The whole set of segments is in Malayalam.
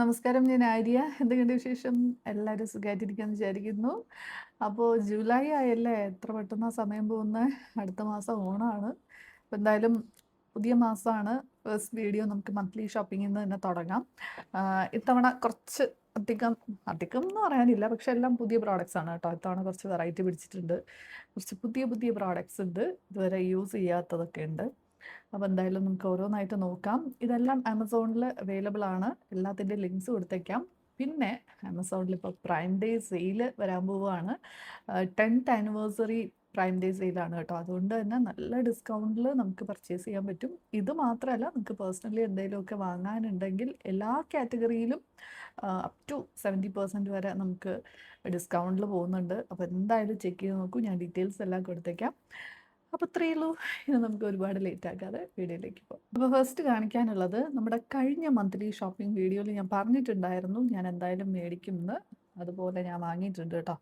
നമസ്കാരം, ഞാൻ ആര്യ. എന്തൊക്കെയുണ്ട് വിശേഷം? എല്ലാവരും സുഖമായിട്ടിരിക്കുമെന്ന് വിചാരിക്കുന്നു. അപ്പോൾ ജൂലൈ ആയല്ലേ, എത്ര പെട്ടെന്നാ സമയം പോകുന്നത്. അടുത്ത മാസം ഓണമാണ്. അപ്പോൾ എന്തായാലും പുതിയ മാസമാണ്. ഫസ്റ്റ് വീഡിയോ നമുക്ക് മന്ത്ലി ഷോപ്പിങ്ങിൽ നിന്ന് തന്നെ തുടങ്ങാം. ഇത്തവണ കുറച്ച് അധികം അധികം എന്ന് പറയാനില്ല, പക്ഷെ എല്ലാം പുതിയ പ്രോഡക്റ്റ്സ് ആണ് കേട്ടോ. ഇത്തവണ കുറച്ച് വെറൈറ്റി പിടിച്ചിട്ടുണ്ട്. കുറച്ച് പുതിയ പുതിയ പ്രോഡക്റ്റ്സ് ഉണ്ട്, ഇതുവരെ യൂസ് ചെയ്യാത്തതൊക്കെ ഉണ്ട്. അപ്പോൾ എന്തായാലും നമുക്ക് ഓരോന്നായിട്ട് നോക്കാം. ഇതെല്ലാം ആമസോണിൽ അവൈലബിൾ ആണ്. എല്ലാത്തിൻ്റെ ലിങ്ക്സ് കൊടുത്തേക്കാം. പിന്നെ ആമസോണിൽ ഇപ്പോൾ പ്രൈം ഡേ സെയിൽ വരാൻ പോവുകയാണ്. 10th ആനിവേഴ്സറി പ്രൈം ഡേ സെയിലാണ് കേട്ടോ. അതുകൊണ്ട് തന്നെ നല്ല ഡിസ്കൗണ്ടിൽ നമുക്ക് പർച്ചേസ് ചെയ്യാൻ പറ്റും. ഇത് മാത്രമല്ല, നമുക്ക് പേഴ്സണലി എന്തെങ്കിലുമൊക്കെ വാങ്ങാനുണ്ടെങ്കിൽ എല്ലാ കാറ്റഗറിയിലും അപ് ടു 70% വരെ നമുക്ക് ഡിസ്കൗണ്ടിൽ പോകുന്നുണ്ട്. അപ്പോൾ എന്തായാലും ചെക്ക് ചെയ്ത് നോക്കൂ. ഞാൻ ഡീറ്റെയിൽസ് എല്ലാം കൊടുത്തേക്കാം. അപ്പോൾ ഇത്രയേ ഉള്ളൂ. ഇനി നമുക്ക് ഒരുപാട് ലേറ്റ് ആക്കാതെ വീഡിയോയിലേക്ക് പോകാം. അപ്പോൾ ഫസ്റ്റ് കാണിക്കാനുള്ളത്, നമ്മുടെ കഴിഞ്ഞ മന്ത്ലി ഷോപ്പിംഗ് വീഡിയോയിൽ ഞാൻ പറഞ്ഞിട്ടുണ്ടായിരുന്നു ഞാൻ എന്തായാലും മേടിക്കുമെന്ന്. അതുപോലെ ഞാൻ വാങ്ങിയിട്ടുണ്ട് കേട്ടോ.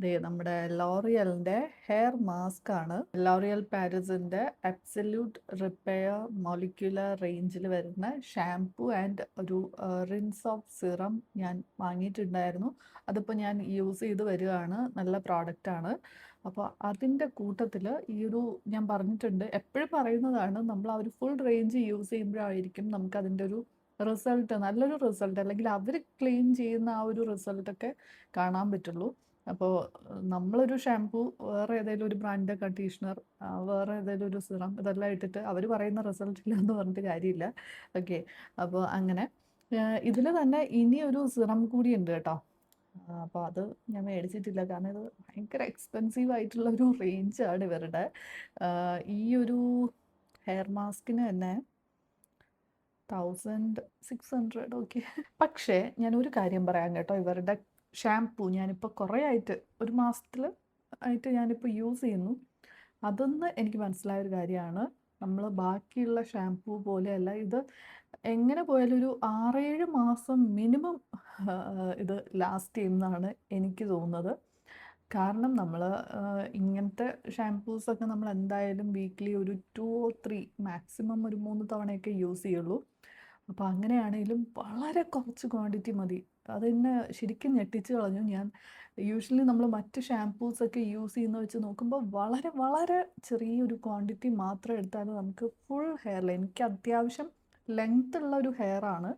ദേ നമ്മുടെ ലോറിയലിൻ്റെ ഹെയർ മാസ്ക് ആണ്. ലോറിയൽ പാരിസിൻ്റെ അബ്സല്യൂട്ട് റിപ്പയർ മോളിക്യുലർ റേഞ്ചിൽ വരുന്ന ഷാംപൂ ആൻഡ് ഒരു റിൻസ് ഓഫ് സിറം ഞാൻ വാങ്ങിയിട്ടുണ്ടായിരുന്നു. അതിപ്പോൾ ഞാൻ യൂസ് ചെയ്ത് വരികയാണ്. നല്ല പ്രോഡക്റ്റാണ്. അപ്പോൾ അതിൻ്റെ കൂട്ടത്തിൽ ഈ ഒരു, ഞാൻ പറഞ്ഞിട്ടുണ്ട്, എപ്പോഴും പറയുന്നതാണ്, നമ്മൾ ആ ഒരു ഫുൾ റേഞ്ച് യൂസ് ചെയ്യുമ്പോഴായിരിക്കും നമുക്കതിൻ്റെ ഒരു റിസൾട്ട്, നല്ലൊരു റിസൾട്ട്, അല്ലെങ്കിൽ അവർ ക്ലെയിം ചെയ്യുന്ന ആ ഒരു റിസൾട്ടൊക്കെ കാണാൻ പറ്റുള്ളൂ. അപ്പോൾ നമ്മളൊരു ഷാംപൂ, വേറെ ഏതെങ്കിലും ഒരു ബ്രാൻഡ് കണ്ടീഷണർ, വേറെ ഏതെങ്കിലും ഒരു സിറം, ഇതെല്ലാം ഇട്ടിട്ട് അവർ പറയുന്ന റിസൾട്ട് ഇല്ല എന്ന് പറഞ്ഞിട്ട് കാര്യമില്ല. ഓക്കെ, അപ്പോൾ അങ്ങനെ ഇതിൽ തന്നെ ഇനിയൊരു സിറം കൂടി ഉണ്ട് കേട്ടോ. അപ്പോൾ അത് ഞാൻ മേടിച്ചിട്ടില്ല, കാരണം ഇത് ഭയങ്കര എക്സ്പെൻസീവ് ആയിട്ടുള്ള ഒരു റേഞ്ചാണ് ഇവരുടെ. ഈ ഒരു ഹെയർ മാസ്കിന് തന്നെ 1600. ഓക്കെ, പക്ഷേ ഞാൻ ഒരു കാര്യം പറയാം കേട്ടോ. ഇവരുടെ ഷാംപൂ ഞാനിപ്പോൾ കുറേ ആയിട്ട്, ഒരു മാസത്തിൽ ആയിട്ട് ഞാനിപ്പോൾ യൂസ് ചെയ്യുന്നു. അതൊന്ന് എനിക്ക് മനസ്സിലായ ഒരു കാര്യമാണ്, നമ്മൾ ബാക്കിയുള്ള ഷാംപൂ പോലെയല്ല ഇത്. എങ്ങനെ പോയാലും ഒരു 6-7 മാസം മിനിമം ഇത് ലാസ്റ്റ് ചെയ്യുമെന്നാണ് എനിക്ക് തോന്നുന്നത്. കാരണം നമ്മൾ ഇങ്ങനത്തെ ഷാംപൂസൊക്കെ നമ്മൾ എന്തായാലും വീക്ക്ലി ഒരു 2 or 3, മാക്സിമം ഒരു 3 തവണയൊക്കെ യൂസ് ചെയ്യുള്ളൂ. അപ്പോൾ അങ്ങനെയാണെങ്കിലും വളരെ കുറച്ച് ക്വാണ്ടിറ്റി മതി. അതെന്നെ ശരിക്കും ഞെട്ടിച്ച് കളഞ്ഞു. ഞാൻ യൂഷ്വലി നമ്മൾ മറ്റ് ഷാംപൂസൊക്കെ യൂസ് ചെയ്യുന്ന വെച്ച് നോക്കുമ്പോൾ വളരെ വളരെ ചെറിയൊരു ക്വാണ്ടിറ്റി മാത്രം എടുത്താൽ നമുക്ക് ഫുൾ ഹെയറിൽ, എനിക്ക് അത്യാവശ്യം ലെങ്ത് ഉള്ള ഒരു ഹെയറാണ്.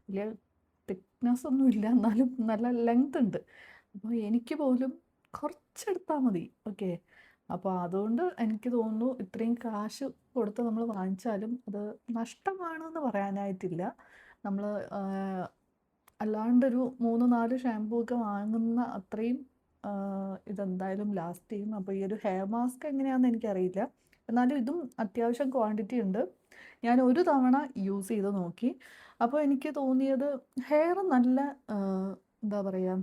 വലിയ തിക്നെസ് ഒന്നും ഇല്ല, എന്നാലും നല്ല ലെങ്ത് ഉണ്ട്. അപ്പോൾ എനിക്ക് പോലും കുറച്ചെടുത്താൽ മതി. ഓക്കെ, അപ്പോൾ അതുകൊണ്ട് എനിക്ക് തോന്നുന്നു ഇത്രയും കാശ് കൊടുത്ത് നമ്മൾ വാങ്ങിച്ചാലും അത് നഷ്ടമാണെന്ന് പറയാനായിട്ടില്ല. നമ്മൾ അല്ലാണ്ടൊരു 3-4 ഷാംപൂ ഒക്കെ വാങ്ങുന്ന അത്രയും ഇതെന്തായാലും ലാസ്റ്റ് ചെയ്യും. അപ്പോൾ ഈ ഒരു ഹെയർ മാസ്ക് എങ്ങനെയാണെന്ന് എനിക്കറിയില്ല, എന്നാലും ഇതും അത്യാവശ്യം ക്വാണ്ടിറ്റി ഉണ്ട്. ഞാൻ ഒരു തവണ യൂസ് ചെയ്ത് നോക്കി. അപ്പോൾ എനിക്ക് തോന്നിയത് ഹെയർ നല്ല എന്താ പറയുക,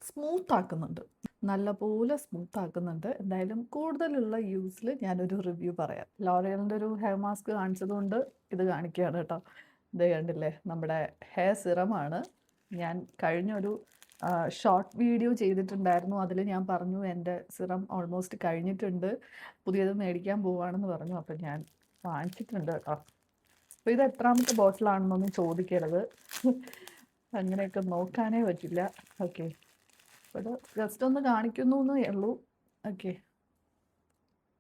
സ്മൂത്ത് ആക്കുന്നുണ്ട്, നല്ലപോലെ സ്മൂത്ത് ആക്കുന്നുണ്ട്. എന്തായാലും കൂടുതലുള്ള യൂസിൽ ഞാനൊരു റിവ്യൂ പറയാം. ലോറിയലിൻ്റെ ഒരു ഹെയർ മാസ്ക് കാണിച്ചതുകൊണ്ട് ഇത് കാണിക്കുകയാണ് കേട്ടോ. ഇത് കണ്ടില്ലേ, നമ്മുടെ ഹെയർ സിറമാണ്. ഞാൻ കഴിഞ്ഞൊരു ഷോർട്ട് വീഡിയോ ചെയ്തിട്ടുണ്ടായിരുന്നു. അതിൽ ഞാൻ പറഞ്ഞു എൻ്റെ സിറം ഓൾമോസ്റ്റ് കഴിഞ്ഞിട്ടുണ്ട്, പുതിയത് മേടിക്കാൻ പോവുകയാണെന്ന് പറഞ്ഞു. അപ്പോൾ ഞാൻ വാങ്ങിച്ചിട്ടുണ്ട് കേട്ടോ. അപ്പോൾ ഇത് എത്രാമത്തെ ബോട്ടിലാണെന്നൊന്നും ചോദിക്കരുത്, അങ്ങനെയൊക്കെ നോക്കാനേ പറ്റില്ല. ഓക്കെ, അപ്പോൾ ഇത് ജസ്റ്റ് ഒന്ന് കാണിക്കുന്നു എന്നേ ഉള്ളൂ. ഓക്കെ,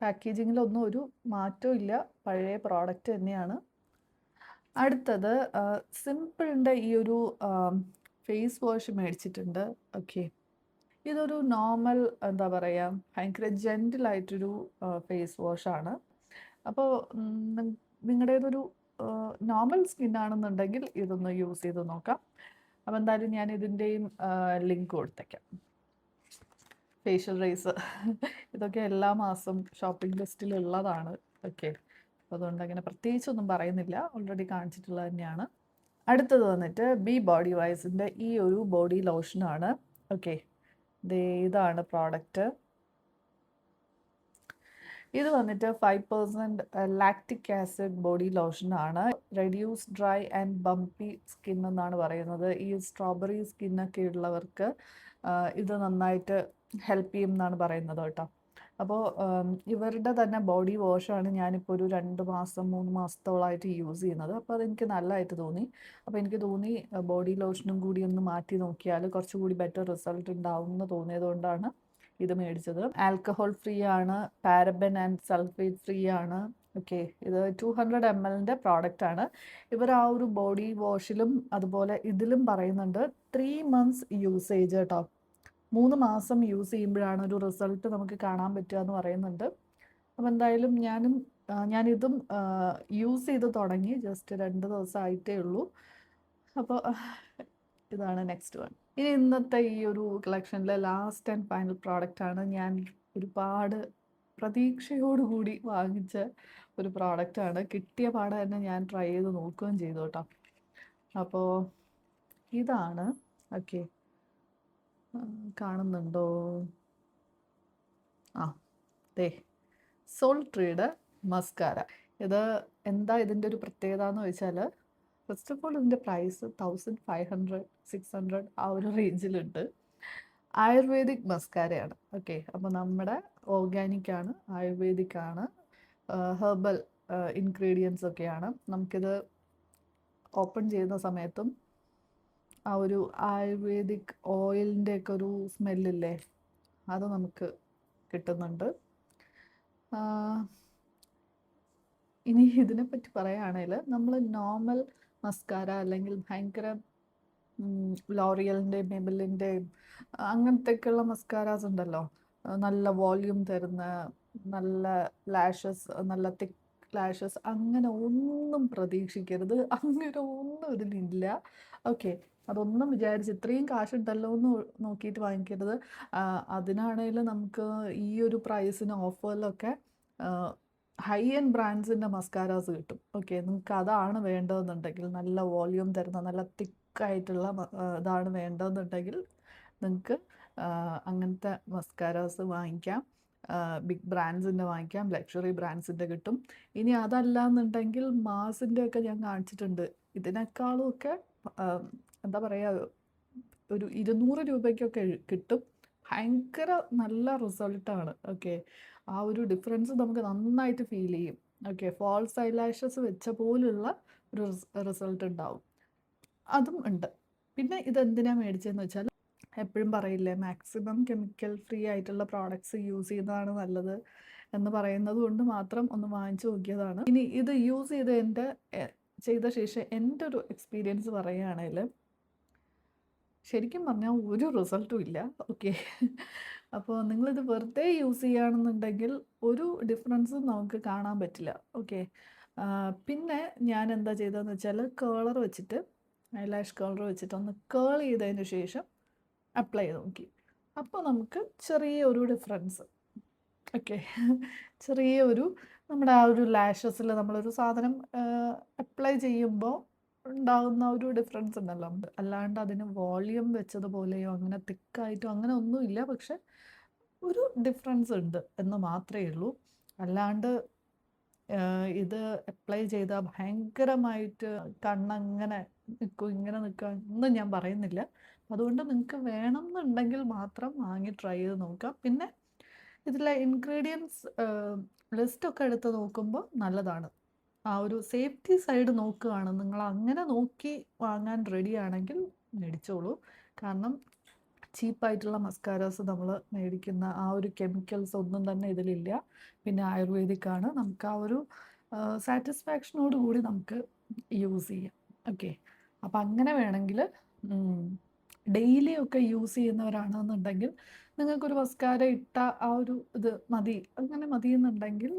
പാക്കേജിങ്ങിലൊന്നും ഒരു മാറ്റവും ഇല്ല, പഴയ പ്രോഡക്റ്റ് തന്നെയാണ്. അടുത്തത് സിമ്പിളിൻ്റെ ഈ ഒരു ഫേസ് വാഷ് മേടിച്ചിട്ടുണ്ട്. ഓക്കെ, ഇതൊരു നോർമൽ, എന്താ പറയുക, ഭയങ്കര ജെൻറ്റിലായിട്ടൊരു ഫേസ് വാഷാണ്. അപ്പോൾ നിങ്ങളുടേതൊരു നോർമൽ സ്കിന്നാണെന്നുണ്ടെങ്കിൽ ഇതൊന്ന് യൂസ് ചെയ്ത് നോക്കാം. അപ്പോൾ എന്തായാലും ഞാൻ ഇതിൻ്റെയും ലിങ്ക് കൊടുത്തേക്കാം. ഫേഷ്യൽ റേസ് ഇതൊക്കെ എല്ലാ മാസം ഷോപ്പിംഗ് ലിസ്റ്റിലുള്ളതാണ്. ഓക്കെ, അപ്പോൾ അതുകൊണ്ട് അങ്ങനെ പ്രത്യേകിച്ചൊന്നും പറയുന്നില്ല, ഓൾറെഡി കാണിച്ചിട്ടുള്ളത് തന്നെയാണ്. അടുത്തത് വന്നിട്ട് ബി ബോഡി വൈസിൻ്റെ ഈ ഒരു ബോഡി ലോഷനാണ്. ഓക്കെ, ഇതാണ് പ്രോഡക്റ്റ്. ഇത് വന്നിട്ട് 5% ലാക്റ്റിക് ആസിഡ് ബോഡി ലോഷനാണ്. Reduce dry and bumpy skin എന്നാണ് പറയുന്നത്. ഈ സ്ട്രോബെറി സ്കിന്നൊക്കെ ഉള്ളവർക്ക് ഇത് നന്നായിട്ട് ഹെൽപ്പ് ചെയ്യും എന്നാണ് പറയുന്നത് കേട്ടോ. അപ്പോൾ ഇവരുടെ തന്നെ ബോഡി വാഷാണ് ഞാനിപ്പോൾ ഒരു 2 മാസം 3 മാസത്തോളമായിട്ട് യൂസ് ചെയ്യുന്നത്. അപ്പോൾ അതെനിക്ക് നല്ലതായിട്ട് തോന്നി. അപ്പോൾ എനിക്ക് തോന്നി ബോഡി ലോഷനും കൂടി ഒന്ന് മാറ്റി നോക്കിയാൽ കുറച്ചുകൂടി ബെറ്റർ റിസൾട്ട് ഉണ്ടാവും എന്ന് തോന്നിയതുകൊണ്ടാണ് ഇത് മേടിച്ചത്. ആൽക്കഹോൾ ഫ്രീ ആണ്, പാരബൻ ആൻഡ് സൾഫേറ്റ് ഫ്രീ ആണ്. ഓക്കെ, ഇത് 200 ml പ്രോഡക്റ്റ് ആണ്. ഇവർ ആ ഒരു ബോഡി വാഷിലും അതുപോലെ ഇതിലും പറയുന്നുണ്ട് 3 months യൂസേജ് കേട്ടോ. 3 മാസം യൂസ് ചെയ്യുമ്പോഴാണ് ഒരു റിസൾട്ട് നമുക്ക് കാണാൻ പറ്റുക എന്ന് പറയുന്നുണ്ട്. അപ്പോൾ എന്തായാലും ഞാനിതും യൂസ് ചെയ്ത് തുടങ്ങി. ജസ്റ്റ് 2 ദിവസമായിട്ടേ ഉള്ളൂ. അപ്പോൾ ഇതാണ് നെക്സ്റ്റ് വൺ. ഇനി ഇന്നത്തെ ഈ ഒരു കളക്ഷനിലെ ലാസ്റ്റ് ആൻഡ് ഫൈനൽ പ്രോഡക്റ്റ് ആണ്. ഞാൻ ഒരുപാട് പ്രതീക്ഷയോടുകൂടി വാങ്ങിച്ച ഒരു പ്രോഡക്റ്റ് ആണ്. കിട്ടിയ പാടെ തന്നെ ഞാൻ ട്രൈ ചെയ്ത് നോക്കുകയും ചെയ്തു കേട്ടോ. അപ്പോൾ ഇതാണ്. ഓക്കെ, കാണുന്നുണ്ടോ? ആ, ദേ സോൾട്രിയുടെ മസ്കാര. ഇത് എന്താ ഇതിൻ്റെ ഒരു പ്രത്യേകത എന്ന് വെച്ചാൽ, ഫസ്റ്റ് ഓഫ് ഓൾ ഇതിൻ്റെ പ്രൈസ് 1500 600 ആ ഒരു റേഞ്ചിലുണ്ട്. ആയുർവേദിക് മസ്കാരയാണ്. ഓക്കെ, അപ്പോൾ നമ്മുടെ ഓർഗാനിക് ആണ്, ആയുർവേദിക് ആണ്, ഹെർബൽ ഇൻഗ്രീഡിയൻസ് ഒക്കെയാണ്. നമുക്കിത് ഓപ്പൺ ചെയ്യുന്ന സമയത്തും ആ ഒരു ആയുർവേദിക് ഓയിലിൻ്റെ ഒക്കെ ഒരു സ്മെല്ലില്ലേ, അത് നമുക്ക് കിട്ടുന്നുണ്ട്. ഇനി ഇതിനെപ്പറ്റി പറയുകയാണെങ്കിൽ, നമ്മൾ നോർമൽ മസ്കാര അല്ലെങ്കിൽ ഭയങ്കര ലോറിയലിൻ്റെയും മെബിലിൻ്റെയും അങ്ങനത്തെയൊക്കെയുള്ള മസ്കാരാസ് ഉണ്ടല്ലോ, നല്ല വോള്യൂം തരുന്ന, നല്ല ലാഷസ്, നല്ല തിക്ക് ലാഷസ്, അങ്ങനെ ഒന്നും പ്രതീക്ഷിക്കരുത്. അങ്ങനെ ഒന്നും ഇതിലില്ല. ഓക്കെ, അതൊന്നും വിചാരിച്ച് ഇത്രയും കാശുണ്ടല്ലോ എന്ന് നോക്കിയിട്ട് വാങ്ങിക്കരുത്. അതിനാണേലും നമുക്ക് ഈ ഒരു പ്രൈസിന് ഓഫറിലൊക്കെ ഹൈ എൻഡ് ബ്രാൻഡ്സിൻ്റെ മസ്കാരാസ് കിട്ടും. ഓക്കെ, നിങ്ങൾക്ക് അതാണ് വേണ്ടതെന്നുണ്ടെങ്കിൽ, നല്ല വോള്യൂം തരുന്ന നല്ല തിക്കായിട്ടുള്ള ഇതാണ് വേണ്ടതെന്നുണ്ടെങ്കിൽ നിങ്ങൾക്ക് അങ്ങനത്തെ മസ്കാരാസ് വാങ്ങിക്കാം. ബിഗ് ബ്രാൻഡ്സിൻ്റെ വാങ്ങിക്കാം, ലക്ഷറി ബ്രാൻഡ്സിൻ്റെ കിട്ടും. ഇനി അതല്ല എന്നുണ്ടെങ്കിൽ മാസിൻ്റെ ഒക്കെ ഞാൻ കാണിച്ചിട്ടുണ്ട്. ഇതിനേക്കാളും ഒക്കെ എന്താ പറയുക, ഒരു 200 രൂപയ്ക്കൊക്കെ കിട്ടും. ഭയങ്കര നല്ല റിസൾട്ടാണ്. ഓക്കെ, ആ ഒരു ഡിഫറൻസ് നമുക്ക് നന്നായിട്ട് ഫീൽ ചെയ്യും. ഓക്കെ, ഫാൾസ് ഐലാഷസ് വെച്ച പോലുള്ള ഒരു റിസൾട്ട് ഉണ്ടാവും. അതും ഉണ്ട്. പിന്നെ ഇതെന്തിനാണ് മേടിച്ചതെന്ന് വെച്ചാൽ, എപ്പോഴും പറയില്ലേ, മാക്സിമം കെമിക്കൽ ഫ്രീ ആയിട്ടുള്ള പ്രോഡക്ട്സ് യൂസ് ചെയ്യുന്നതാണ് നല്ലത് എന്ന് പറയുന്നത് കൊണ്ട് മാത്രം ഒന്ന് വാങ്ങിച്ചു നോക്കിയതാണ്. ഇനി ഇത് യൂസ് ചെയ്ത ശേഷം എൻ്റെ ഒരു എക്സ്പീരിയൻസ് പറയുകയാണെങ്കിൽ, ശരിക്കും പറഞ്ഞാൽ ഒരു റിസൾട്ടും ഇല്ല. ഓക്കെ, അപ്പോൾ നിങ്ങളിത് വെറുതെ യൂസ് ചെയ്യുകയാണെന്നുണ്ടെങ്കിൽ ഒരു ഡിഫറൻസും നമുക്ക് കാണാൻ പറ്റില്ല. ഓക്കെ, പിന്നെ ഞാൻ എന്താ ചെയ്തതെന്ന് വെച്ചാൽ, കേളർ വെച്ചിട്ട്, ഐലാഷ് കേളർ വെച്ചിട്ട് ഒന്ന് കേൾ ചെയ്തതിന് ശേഷം അപ്ലൈ ചെയ്ത് നോക്കി. അപ്പോൾ നമുക്ക് ചെറിയൊരു ഡിഫറൻസ്. ഓക്കെ, ചെറിയൊരു നമ്മുടെ ആ ഒരു ലാഷസിൽ നമ്മളൊരു സാധനം അപ്ലൈ ചെയ്യുമ്പോൾ ഉണ്ടാകുന്ന ഒരു ഡിഫറൻസ് ഉണ്ടല്ലോ. അല്ലാണ്ട് അതിന് വോളിയം വെച്ചതുപോലെയോ അങ്ങനെ തിക്കായിട്ടോ അങ്ങനെ ഒന്നുമില്ല. പക്ഷെ ഒരു ഡിഫറൻസ് ഉണ്ട് എന്ന് മാത്രമേ ഉള്ളൂ. അല്ലാണ്ട് ഇത് അപ്ലൈ ചെയ്താൽ ഭയങ്കരമായിട്ട് കണ്ണങ്ങനെ നിൽക്കും, ഇങ്ങനെ നിൽക്കുക ഒന്നും ഞാൻ പറയുന്നില്ല. അതുകൊണ്ട് നിങ്ങൾക്ക് വേണം എന്നുണ്ടെങ്കിൽ മാത്രം വാങ്ങി ട്രൈ ചെയ്ത് നോക്കാം. പിന്നെ ഇതിലെ ഇൻഗ്രീഡിയൻസ് ലിസ്റ്റൊക്കെ എടുത്ത് നോക്കുമ്പോൾ നല്ലതാണ്. ആ ഒരു സേഫ്റ്റി സൈഡ് നോക്കുകയാണ് നിങ്ങൾ, അങ്ങനെ നോക്കി വാങ്ങാൻ റെഡി ആണെങ്കിൽ മേടിച്ചോളൂ. കാരണം ചീപ്പായിട്ടുള്ള മസ്കാരാസ് നമ്മൾ മേടിക്കുന്ന ആ ഒരു കെമിക്കൽസ് ഒന്നും തന്നെ ഇതിലില്ല. പിന്നെ ആയുർവേദിക് ആണ്. നമുക്ക് ആ ഒരു സാറ്റിസ്ഫാക്ഷനോട് കൂടി നമുക്ക് യൂസ് ചെയ്യാം. ഓക്കെ, അപ്പം അങ്ങനെ വേണമെങ്കിൽ ഡെയിലി ഒക്കെ യൂസ് ചെയ്യുന്നവരാണെന്നുണ്ടെങ്കിൽ നിങ്ങൾക്കൊരു മസ്കാര ഇട്ട ആ ഒരു ഇത് മതി, അങ്ങനെ മതി എന്നുണ്ടെങ്കിൽ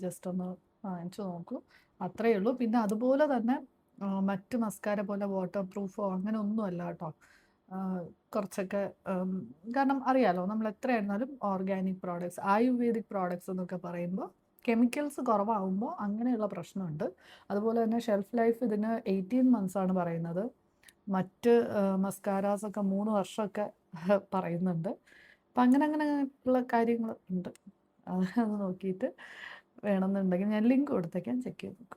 ജസ്റ്റ് ഒന്ന് വാങ്ങിച്ചു നോക്കൂ. അത്രയേ ഉള്ളൂ. പിന്നെ അതുപോലെ തന്നെ മറ്റ് മസ്കാര പോലെ വാട്ടർ പ്രൂഫോ അങ്ങനെ ഒന്നുമല്ല കേട്ടോ. കുറച്ചൊക്കെ കാരണം അറിയാലോ, നമ്മൾ എത്രയായിരുന്നാലും ഓർഗാനിക് പ്രോഡക്ട്സ്, ആയുർവേദിക് പ്രോഡക്ട്സ് എന്നൊക്കെ പറയുമ്പോൾ കെമിക്കൽസ് കുറവാകുമ്പോൾ അങ്ങനെയുള്ള പ്രശ്നമുണ്ട്. അതുപോലെ തന്നെ ഷെൽഫ് ലൈഫ് ഇതിന് 18 months ആണ് പറയുന്നത്. മറ്റ് മസ്കാരാസൊക്കെ 3 വർഷമൊക്കെ പറയുന്നുണ്ട്. അപ്പം അങ്ങനെ ഉള്ള കാര്യങ്ങൾ ഉണ്ട്. അത് നോക്കിയിട്ട് വേണമെന്നുണ്ടെങ്കിൽ ഞാൻ ലിങ്ക് കൊടുത്തേക്കാൻ ചെക്ക് ചെയ്ത് നോക്കും.